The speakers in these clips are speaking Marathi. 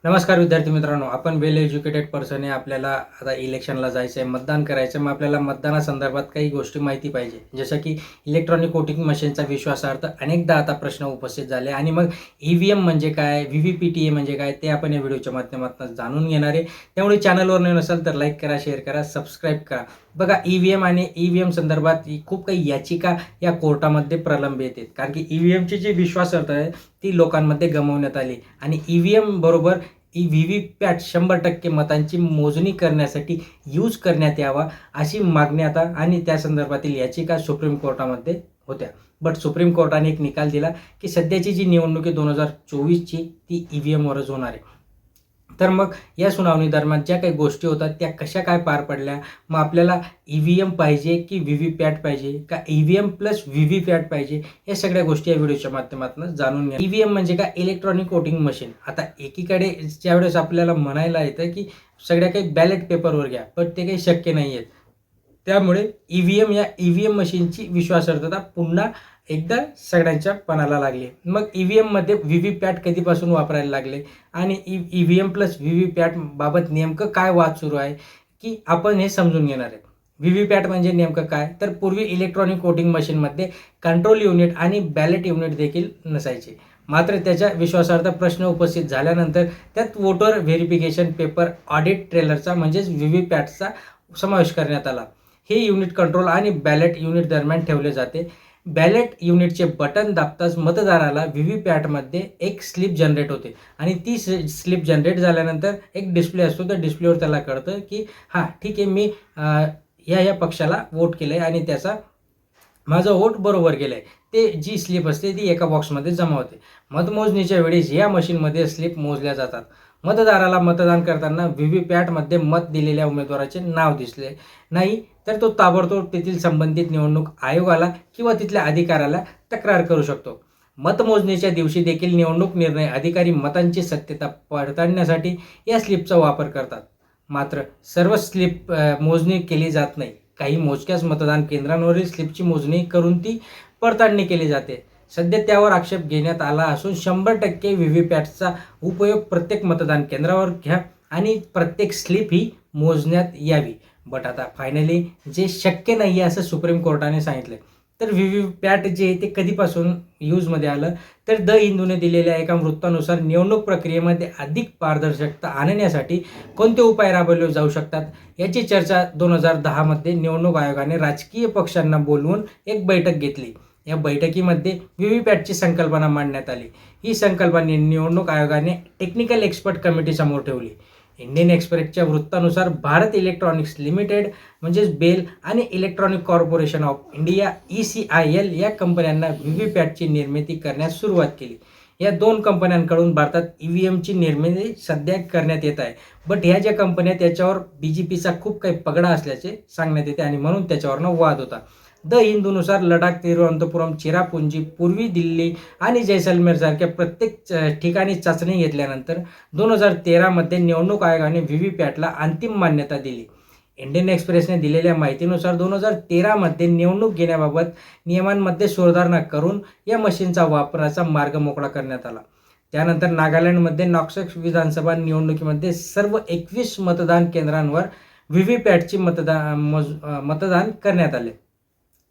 नमस्कार विद्यार्थी मित्रांनो, आपण वेल एज्युकेटेड पर्सन आहे. आपल्याला आता इलेक्शनला जायचं आहे, मतदान करायचं आहे. मग आपल्याला मतदानासंदर्भात काही गोष्टी माहिती पाहिजे, जसं की इलेक्ट्रॉनिक वोटिंग मशीनचा विश्वासार्थ अनेकदा आता प्रश्न उपस्थित झाले आणि मग EVM म्हणजे काय, VVPTA म्हणजे काय, ते आपण या व्हिडिओच्या माध्यमातून जाणून घेणार आहे. त्यामुळे चॅनलवर नवीन असाल तर लाईक करा, शेअर करा, सबस्क्राईब करा. बघा, EVM आणि EVM संदर्भात खूप काही याचिका या कोर्टामध्ये प्रलंबित आहेत, कारण की EVMची जी विश्वासार्हता आहे ती लोकांमध्ये गमावण्यात आली आणि EVM बरोबर व्हीव्हीपॅट 100% मतांची मोजणी करण्यासाठी यूज करण्यात यावा अशी मागणी आता आणि त्या संदर्भातील याचिका सुप्रीम कोर्टामध्ये होत्या. बट सुप्रीम कोर्टाने एक निकाल दिला की सध्याची जी निवडणूक आहे 2024ची ती EVMवरच होणार आहे. तर मग या सुनावणी दरम्यान ज्या काही गोष्टी होतात त्या कशा काय पार पडल्या, मग आपल्याला EVM पाहिजे की व्हीव्हीपॅट पाहिजे का EVM प्लस व्हीव्हीपॅट पाहिजे, या सगळ्या गोष्टी या व्हिडिओच्या माध्यमातून जाणून घ्या. EVM म्हणजे काय, इलेक्ट्रॉनिक वोटिंग मशीन. आता एकीकडे ज्यावेळेस आपल्याला म्हणायला येतं की सगळ्या काही बॅलेट पेपरवर घ्या, पण ते काही शक्य नाही आहेत. त्यामुळे या EVM मशीनची विश्वासार्हता पुन्हा एकदा सगळ्यांच्या पणाला लागली. मग EVMमध्ये व्हीव्हीपॅट कधीपासून वापरायला लागले आणि EVM प्लस व्हीव्हीपॅट बाबत नेमकं काय वाद सुरू आहे, की आपण हे समजून घेणार आहे. व्हीव्हीपॅट म्हणजे नेमकं काय, तर पूर्वी इलेक्ट्रॉनिक वोटिंग मशीनमध्ये कंट्रोल युनिट आणि बॅलेट युनिट देखील नसायचे. मात्र त्याच्या विश्वासार्हता प्रश्न उपस्थित झाल्यानंतर त्यात वोटर व्हेरिफिकेशन पेपर ऑडिट ट्रेलरचा म्हणजेच व्हीव्हीपॅटचा समावेश करण्यात आला. हे युनिट कंट्रोल आणि बॅलेट युनिट दरम्यान ठेवले जाते. बॅलेट युनिटचे बटन दाबताच मतदाराला व्हीव्हीपॅटमध्ये एक स्लिप जनरेट होते आणि ती स्लिप जनरेट झाल्यानंतर एक डिस्प्ले असतो. त्या डिस्प्लेवर त्याला कळतं की हां, ठीक आहे, मी ह्या पक्षाला वोट केलं आहे आणि त्याचा माझं वोट बरोबर गेलं आहे. ते जी स्लिप असते ती एका बॉक्समध्ये जमा होते. मतमोजणीच्या वेळेस या मशीनमध्ये स्लिप मोजल्या जातात. मतदाराला मतदान करताना व्हीव्हीपॅटमध्ये मत दिलेल्या उमेदवाराचे नाव दिसले नाही तर तो ताबडतोब तेथील संबंधित निवडणूक आयोगाला किंवा तिथल्या अधिकाऱ्याला तक्रार करू शकतो. मतमोजणीच्या दिवशी देखील निवडणूक निर्णय अधिकारी मतांची सत्यता पडताळण्यासाठी या स्लिपचा वापर करतात. मात्र सर्व स्लिप मोजणी केली जात नाही. काही मोजक्याच मतदान केंद्रांवरील स्लिपची मोजणी करून ती पडताळणी केली जाते. सध्या त्यावर आक्षेप घेण्यात आला असून 100% व्हीव्हीपॅटचा उपयोग प्रत्येक मतदान केंद्रावर घ्या आणि प्रत्येक स्लिप ही मोजण्यात यावी. बट आता फायनली जे शक्य नाही आहे असं सुप्रीम कोर्टाने सांगितलं. तर व्हीव्हीपॅट जे आहे ते कधीपासून यूजमध्ये आलं, तर द हिंदूने दिलेल्या एका वृत्तानुसार निवडणूक प्रक्रियेमध्ये अधिक पारदर्शकता आणण्यासाठी कोणते उपाय राबवले जाऊ शकतात याची चर्चा 2010मध्ये निवडणूक आयोगाने राजकीय पक्षांना बोलवून एक बैठक घेतली. या बैठकीमध्ये व्हीव्हीपॅटची संकल्पना मांडण्यात आली. ही संकल्पना निवडणूक आयोगाने टेक्निकल एक्सपर्ट कमिटी समोर ठेवली. इंडियन एक्सप्रेसच्या वृत्तानुसार भारत इलेक्ट्रॉनिक्स लिमिटेड म्हणजेच बेल आणि electronic corporation of India ECIL या कंपन्यांना व्हीव्हीपॅटची निर्मिती करण्यास सुरुवात केली. या दोन कंपन्यांकडून भारतात EVMची निर्मिती सध्या करण्यात येत आहे. बट ह्या ज्या कंपन्या त्याच्यावर BJPचा खूप काही पगडा असल्याचे सांगण्यात येते आणि म्हणून त्याच्यावरनं वाद होता. द हिंदूनुसार लडाख, तिरुवनंतपुरम, चिरापुंजी, पूर्वी दिल्ली आणि जैसलमेर सारख्या प्रत्येक ठिकाणी चाचणी घेतल्यानंतर 2013मध्ये निवडणूक आयोगाने व्हीव्हीपॅटला अंतिम मान्यता दिली. इंडियन एक्सप्रेसने दिलेल्या माहितीनुसार 2013मध्ये निवडणूक घेण्याबाबत नियमांमध्ये सुधारणा करून या मशीनचा वापराचा मार्ग मोकळा करण्यात आला. त्यानंतर नागालँडमध्ये नॉक्सस विधानसभा निवडणुकीमध्ये सर्व 21 मतदान केंद्रांवर व्हीव्हीपॅटची मतदान करण्यात आले.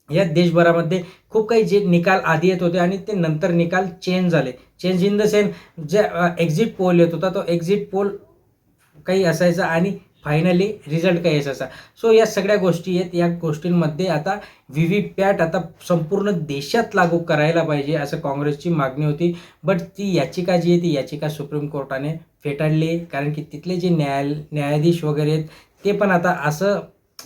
या देशभरामध्ये खूप काही जे निकाल आधी येत होते आणि ते नंतर निकाल चेंज झाले. चेंज इन द सेन्स जे एक्झिट पोल येत होता तो एक्झिट पोल काही असायचा आणि फायनली रिझल्ट काही असायचा. सो या सगळ्या गोष्टी आहेत. या गोष्टींमध्ये आता व्हीव्हीपॅट आता संपूर्ण देशात लागू करायला पाहिजे असं काँग्रेसची मागणी होती. बट ती याचिका जी आहे ती याचिका सुप्रीम कोर्टाने फेटाळली, कारण की तिथले जे न्यायाधीश वगैरे आहेत ते पण आता असं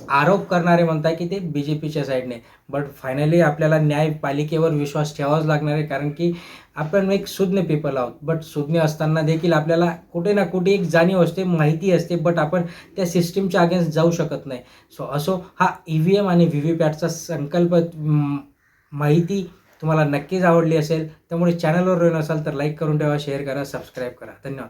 आरोप करणारे म्हणतात की ते BJPच्या साईडने. बट फायनली आपल्याला न्यायपालिकेवर विश्वास ठेवावाच लागणार आहे, कारण की आपण एक सुज्ञ पीपल आहोत. बट सुज्ञ असताना देखील आपल्याला कुठे ना कुठे एक जाणीव असते, माहिती असते, बट आपण त्या सिस्टीमच्या अगेन्स्ट जाऊ शकत नाही. सो असो, हा EVM आणि व्हीव्हीपॅटचा संकल्प माहिती तुम्हाला नक्कीच आवडली असेल. त्यामुळे चॅनलवर नवीन असाल तर लाईक करून ठेवा, शेअर करा, सबस्क्राईब करा. धन्यवाद.